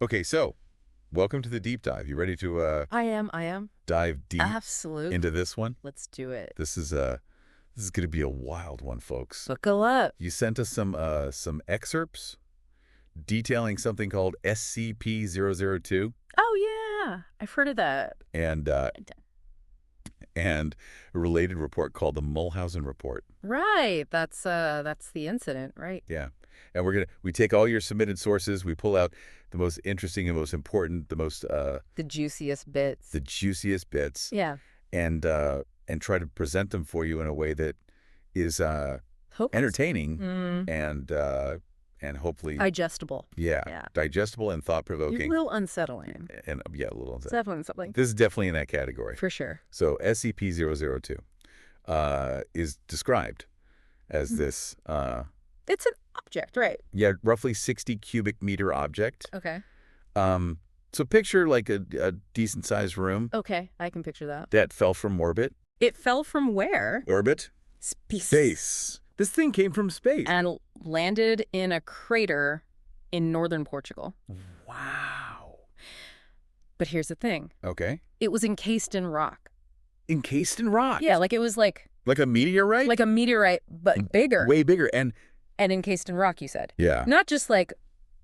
Okay, so welcome to the deep dive. You ready to I am. dive deep Absolutely. into this one? Let's do it. This is going to be a wild one, folks. Buckle up. You sent us some excerpts detailing something called SCP-002 Oh yeah, I've heard of that. and uh, and a related report called the Mulhausen Report. Right. That's the incident, right? Yeah. And we take all your submitted sources, we pull out the most interesting and most important, The juiciest bits. the juiciest bits, Yeah. and try to present them for you in a way that is Hope entertaining Mm, and hopefully, digestible. yeah, Yeah. digestible and A thought-provoking, little unsettling. and yeah, a little It's unsettling. definitely something. This is definitely in that category. For sure. So SCP-002 is described as this, It's an object, right? yeah, roughly 60 cubic meter object. Okay. So picture like a decent-sized room Okay, I can picture that. that fell from orbit. It fell from where? Orbit? Space. This thing came from space. And landed in a crater in northern Portugal. Wow. But here's the thing. Okay. It was encased in rock. Encased in rock. Yeah, like it was like Like a meteorite? a meteorite, but bigger. Way bigger. And encased in rock, you said. yeah. Not just like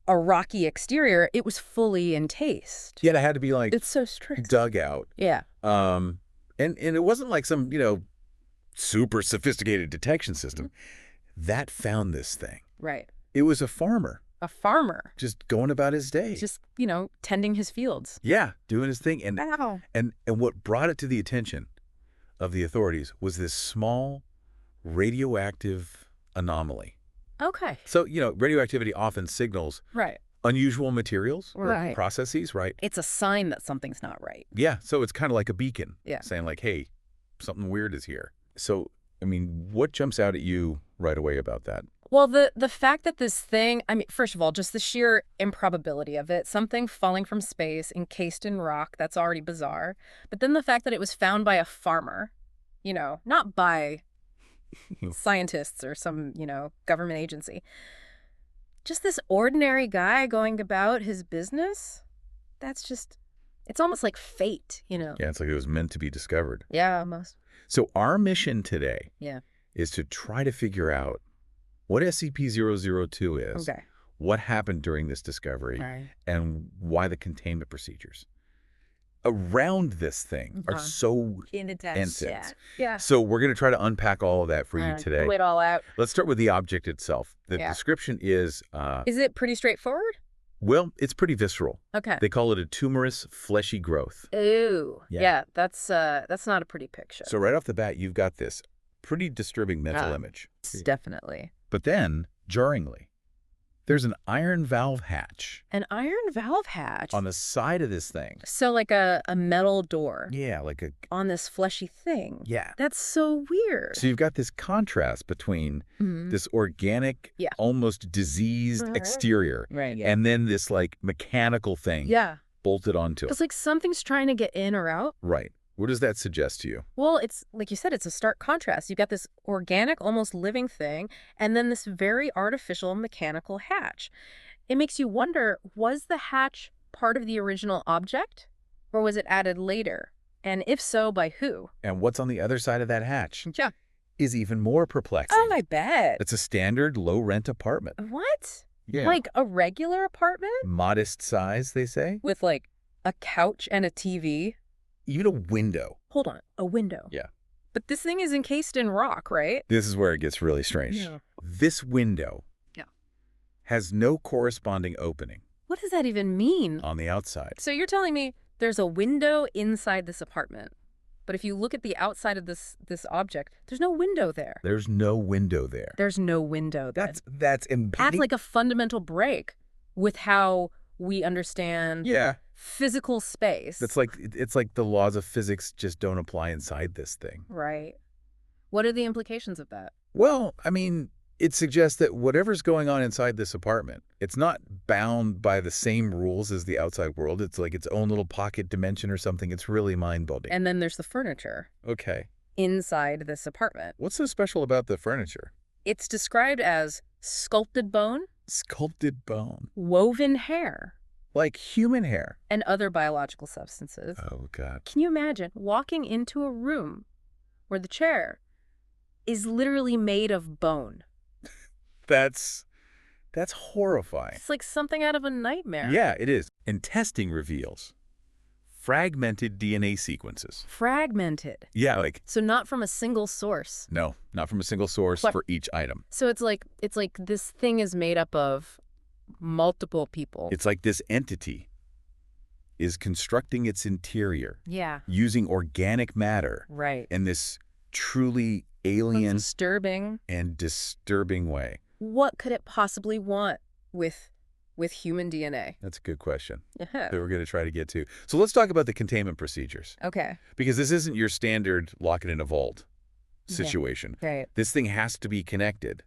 a rocky exterior, it was fully encased. Yet it had to be like It's so strict. dug out. Yeah. And it wasn't like some, super sophisticated detection system. That found this thing. Right. It was a farmer A farmer. just going about his day. Just, tending his fields. Yeah, doing his thing. And Wow. and what brought it to the attention of the authorities was this small radioactive anomaly. Okay. So, radioactivity often signals Right. unusual materials or Right. processes, right? It's a sign that something's not right. Yeah, so it's kind of like a beacon. Yeah. Saying like, hey, something weird is here. So, what jumps out at you right away about that? Well, the fact that this thing, first of all, just the sheer improbability of it, something falling from space, encased in rock, that's already bizarre. But then the fact that it was found by a farmer, not by scientists or some, government agency. Just this ordinary guy going about his business, it's almost like fate, Yeah, it's like it was meant to be discovered. Yeah, almost. So our mission today Yeah. is to try to figure out what SCP-002 is, Okay. what happened during this discovery, Right. and why the containment procedures around this thing are so intense. Yeah. So we're going to try to unpack all of that for you today. Pull it all out. Let's start with the object itself. The Yeah. description is, Is it pretty straightforward? well, it's pretty visceral. Okay. They call it a tumorous, fleshy growth. Ooh. Yeah. Yeah, that's not a pretty picture. So right off the bat, you've got this pretty disturbing mental image. Definitely. But then, jarringly, there's an iron valve hatch An iron valve hatch. on the side of this thing. So like a metal door Yeah, like a, on this fleshy thing. yeah. That's so weird. So you've got this contrast between Mhm. this organic, Yeah. almost diseased Mhm. exterior Right. and then this like mechanical thing Yeah. bolted onto it. Because like something's trying to get in or out. Right. What does that suggest to you? Well, it's like you said, it's a stark contrast. You've got this organic, almost living thing, and then this very artificial mechanical hatch. It makes you wonder, was the hatch part of the original object, or was it added later? And if so, by who? And what's on the other side of that hatch Yeah. is even more perplexing. Oh, I bet. It's a standard low-rent apartment. What? Yeah. Like a regular apartment? Modest size, they say. With like a couch and a TV? Even a window. Hold on, a window. Yeah. But this thing is encased in rock, right? This is where it gets really strange. Yeah. This window has no corresponding opening What does that even mean? on the outside. So you're telling me there's a window inside this apartment, but if you look at the outside of this object, there's no window there. There's no window there. There's no window there. That's That's impeding. like a fundamental break with how we understand Yeah. physical space. It's like the laws of physics just don't apply inside this thing. Right. What are the implications of that? Well, it suggests that whatever's going on inside this apartment, it's not bound by the same rules as the outside world. It's like its own little pocket dimension or something. It's really mind-bending. And then there's the furniture Okay. inside this apartment. What's so special about the furniture? It's described as sculpted bone, Sculpted bone. woven hair, Like human hair. and other biological substances. Oh, God. Can you imagine walking into a room where the chair is literally made of bone? That's horrifying. It's like something out of a nightmare. Yeah, it is. And testing reveals fragmented DNA sequences. Fragmented. Yeah, like, So not from a single source. no, not from a single source What? for each item. So it's like this thing is made up of multiple people. It's like this entity is constructing its interior Yeah. using organic matter Right. in this truly That's alien disturbing. and disturbing way. What could it possibly want with human DNA? That's a good question Yeah. that we're going to try to get to. So let's talk about the containment procedures, Okay. because this isn't your standard lock it in a vault Yeah. situation. Right. This thing has to be connected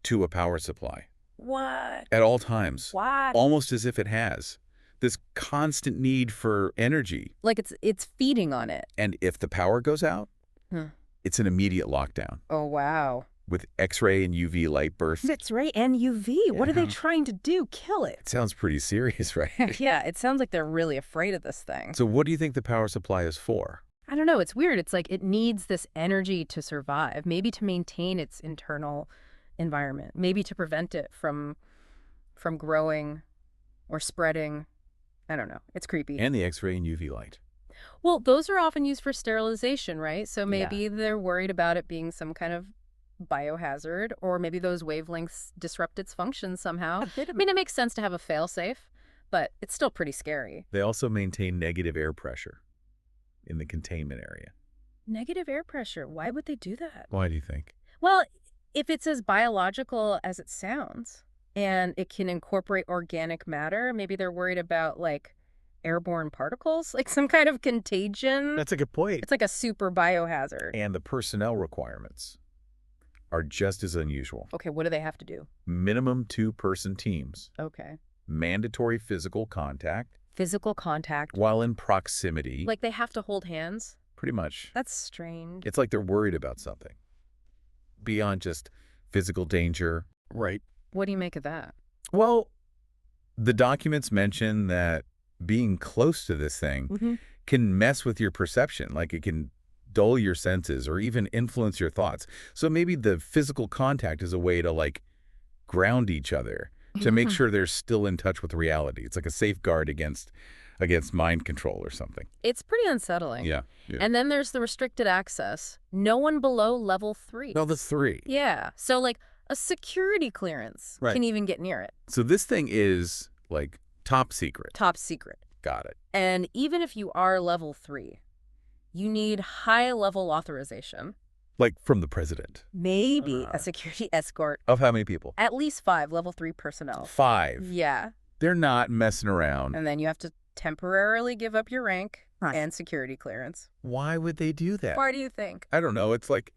to a power supply What? at all times, What? almost as if it has this constant need for energy. Like it's feeding on it. And if the power goes out, Huh. it's an immediate lockdown Oh, wow. with X-ray and UV light bursts. It's right. And UV. What are they Yeah. trying to do? Kill it. It sounds pretty serious, right? Yeah, it sounds like they're really afraid of this thing. So what do you think the power supply is for? I don't know. It's weird. It's like it needs this energy to survive, maybe to maintain its internal environment, maybe to prevent it from growing or spreading. I don't know. It's creepy. And the X-ray and UV light. Well, those are often used for sterilization, right? So maybe they're worried about it being some kind of biohazard, or maybe those wavelengths disrupt its function somehow. I mean, it makes sense to have a fail-safe, but it's still pretty scary. They also maintain negative air pressure in the containment area. Negative air pressure. Why would they do that? Why do you think? Well, if it's as biological as it sounds and it can incorporate organic matter, maybe they're worried about like airborne particles, like some kind of contagion. That's a good point. It's like a super biohazard. And the personnel requirements are just as unusual. Okay, what do they have to do? Minimum 2-person teams. Okay. Mandatory physical contact Physical contact. while in proximity. Like they have to hold hands? Pretty much. That's strange. It's like they're worried about something beyond just physical danger. Right. What do you make of that? Well, the documents mention that being close to this thing can mess with your perception. Like it can dull your senses or even influence your thoughts. So maybe the physical contact is a way to like ground each other, to make sure they're still in touch with reality. It's like a safeguard against mind control or something. It's pretty unsettling. Yeah. And then there's the restricted access. No one below level 3. No, that's 3. Yeah. So like a security clearance Right. can even get near it. So this thing is like top secret. Top secret. Got it. And even if you are level 3, you need high-level authorization. Like from the president. Maybe a security escort. Of how many people? At least 5 level 3 personnel. 5. Yeah. They're not messing around. And then you have to temporarily give up your rank and security clearance. Why would they do that? Why do you think? I don't know. It's like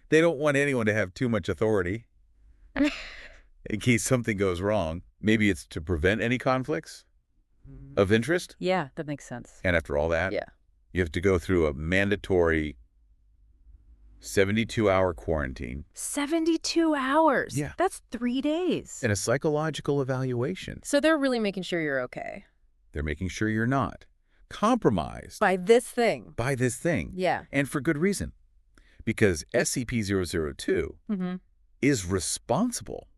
they don't want anyone to have too much authority in case something goes wrong. Maybe it's to prevent any conflicts of interest. Yeah, that makes sense. And after all that, Yeah. you have to go through a mandatory 72-hour quarantine 72 hours. Yeah. That's 3 days. and a psychological evaluation. So they're really making sure you're okay. They're making sure you're not compromised By this thing. by this thing. Yeah. And for good reason. Because SCP-002 is responsible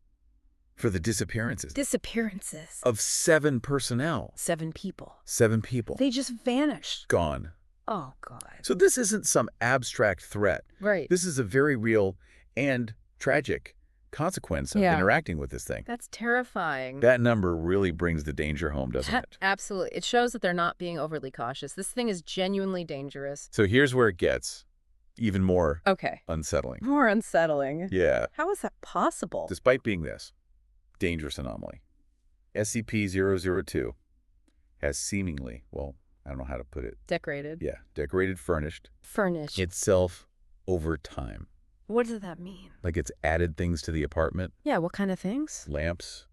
for the disappearances Disappearances. of 7 personnel. 7 people. 7 people They just vanished. gone. Oh, God. So this isn't some abstract threat. Right. This is a very real and tragic consequence of Yeah. interacting with this thing. That's terrifying. That number really brings the danger home, doesn't it? Absolutely. It shows that they're not being overly cautious. This thing is genuinely dangerous. So here's where it gets even more Okay. unsettling. More unsettling. Yeah. How is that possible? Despite being this dangerous anomaly, SCP-002 has seemingly, well, I don't know how to put it. Decorated. Yeah, decorated, furnished Furnished. itself over time. What does that mean? Like it's added things to the apartment, Yeah, what kind of things? lamps,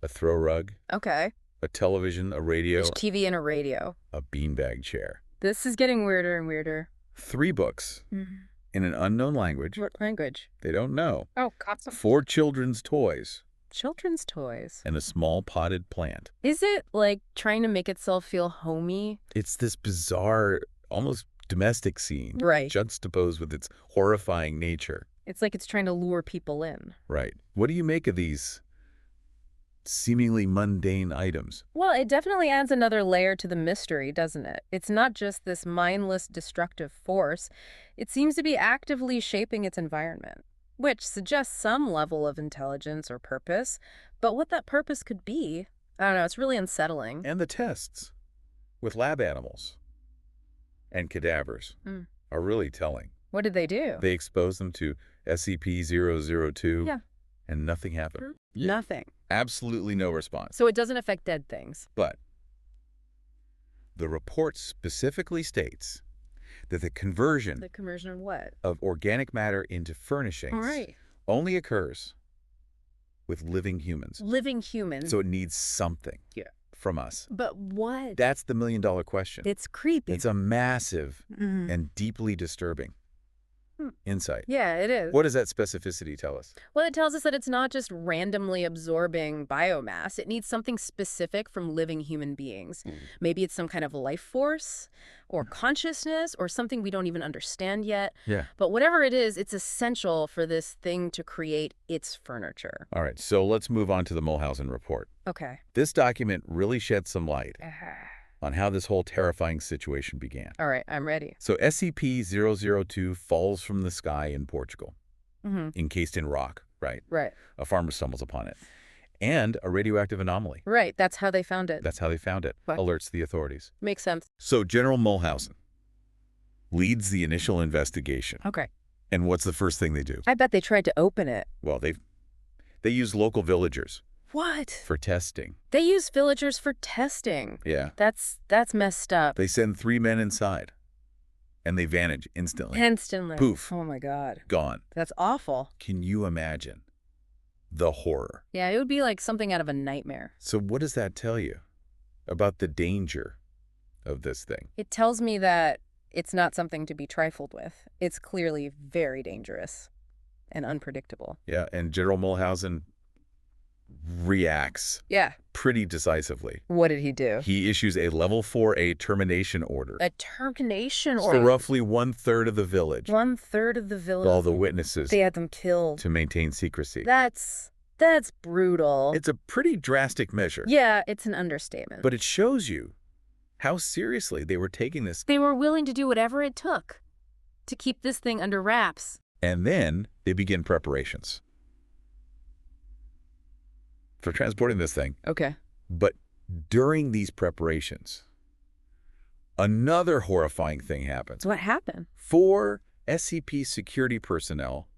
a throw rug, Okay. a television, a radio, There's TV and a radio. a beanbag chair. This is getting weirder and weirder. 3 books in an unknown language What language? they don't know. Oh, cops. 4 children's toys. Children's toys. and a small potted plant. Is it, like, trying to make itself feel homey? It's this bizarre, almost domestic scene, Right. juxtaposed with its horrifying nature. It's like it's trying to lure people in. Right. What do you make of these seemingly mundane items? Well, it definitely adds another layer to the mystery, doesn't it? It's not just this mindless, destructive force. It seems to be actively shaping its environment, which suggests some level of intelligence or purpose. But what that purpose could be, I don't know, it's really unsettling. And the tests with lab animals and cadavers are really telling. What did they do? They exposed them to SCP-002, Yeah. and nothing happened. Nothing. Absolutely no response. So it doesn't affect dead things. But the report specifically states that the conversion The conversion of what? of organic matter into furnishings only occurs with living humans. Living humans. So it needs something from us. But what? That's the million-dollar question. It's creepy. It's a massive and deeply disturbing insight. Yeah, it is. What does that specificity tell us? Well, it tells us that it's not just randomly absorbing biomass. It needs something specific from living human beings. Maybe it's some kind of life force or consciousness or something we don't even understand yet. Yeah. But whatever it is, it's essential for this thing to create its furniture. All right, so let's move on to the Mulhausen report. Okay. This document really sheds some light on how this whole terrifying situation began. All right, I'm ready. So SCP-002 falls from the sky in Portugal, encased in rock, right? Right. A farmer stumbles upon it. And a radioactive anomaly. Right, that's how they found it. That's how they found it. What? Alerts the authorities. Makes sense. So General Mulhausen leads the initial investigation. Okay. And what's the first thing they do? I bet they tried to open it. Well, they use local villagers What? for testing. They use villagers for testing. Yeah. That's messed up. They send 3 men inside, and they vanish instantly. Instantly. Poof. Oh my God. Gone. That's awful. Can you imagine the horror? Yeah, it would be like something out of a nightmare. So what does that tell you about the danger of this thing? It tells me that it's not something to be trifled with. It's clearly very dangerous and unpredictable. Yeah, and General Mulhausen reacts Yeah. pretty decisively. What did he do? He issues a Level 4A termination order A termination for order. roughly 1/3 of the village, 1/3 of the village. all the witnesses, They had them killed. to maintain secrecy. That's brutal. It's a pretty drastic measure, Yeah, it's an understatement. but it shows you how seriously they were taking this. They were willing to do whatever it took to keep this thing under wraps. And then they begin preparations for transporting this thing. Okay. But during these preparations, another horrifying thing happens. What happened? 4 SCP security personnel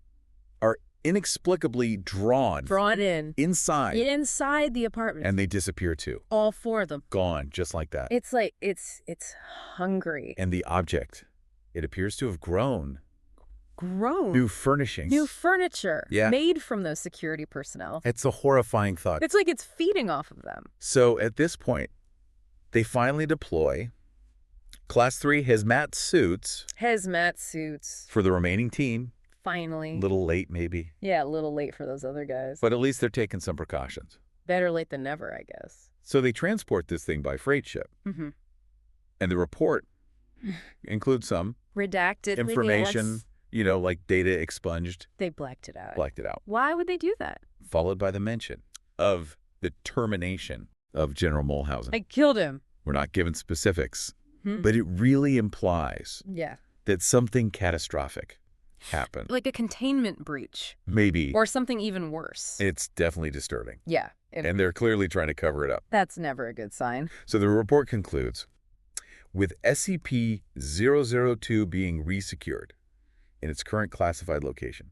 are inexplicably drawn in. inside, Inside the apartment. and they disappear too. All 4 of them. Gone, just like that. It's like, it's hungry. And the object, it appears to have grown. Grown. New furnishings. New furniture. Yeah. Made from those security personnel. It's a horrifying thought. It's like it's feeding off of them. So at this point, they finally deploy Class 3 hazmat suits Hazmat suits. for the remaining team. Finally. A little late, maybe. Yeah, a little late for those other guys. But at least they're taking some precautions. Better late than never, I guess. So they transport this thing by freight ship. Mm-hmm. And the report includes some Redacted. information, like data expunged, They blacked it out. blacked it out, Why would they do that? followed by the mention of the termination of General Mulhausen. I killed him. We're not given specifics, but it really implies Yeah. that something catastrophic happened. Like a containment breach. Maybe. Or something even worse. It's definitely disturbing. Yeah. And they're clearly trying to cover it up. That's never a good sign. So the report concludes, with SCP-002 being resecured in its current classified location,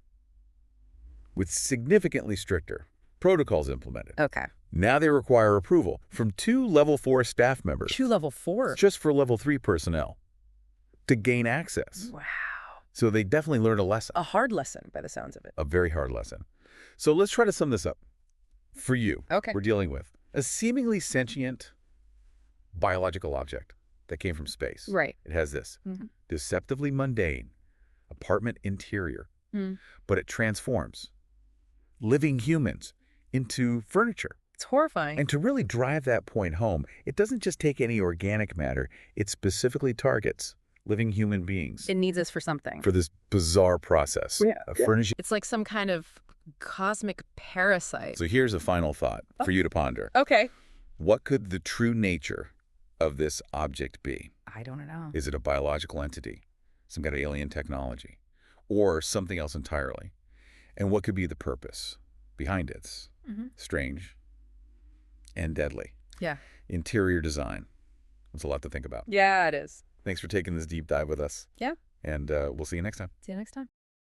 with significantly stricter protocols implemented. Okay. Now they require approval from 2 Level 4 staff members. 2 level 4. Just for Level 3 personnel to gain access. Wow. So they definitely learned a lesson. A hard lesson by the sounds of it. A very hard lesson. So let's try to sum this up. For you, Okay. we're dealing with a seemingly sentient biological object that came from space. Right. It has this deceptively mundane apartment interior, but it transforms living humans into furniture. It's horrifying. And to really drive that point home, it doesn't just take any organic matter. It specifically targets living human beings It needs us for something. for this bizarre process of furnishing. It's like some kind of cosmic parasite. So here's a final thought for you to ponder. Okay. What could the true nature of this object be? I don't know. Is it a biological entity, some kind of alien technology, or something else entirely? And what could be the purpose behind it? Strange and deadly. Yeah. Interior design. That's a lot to think about. Yeah, it is. Thanks for taking this deep dive with us. Yeah. And we'll see you next time. See you next time.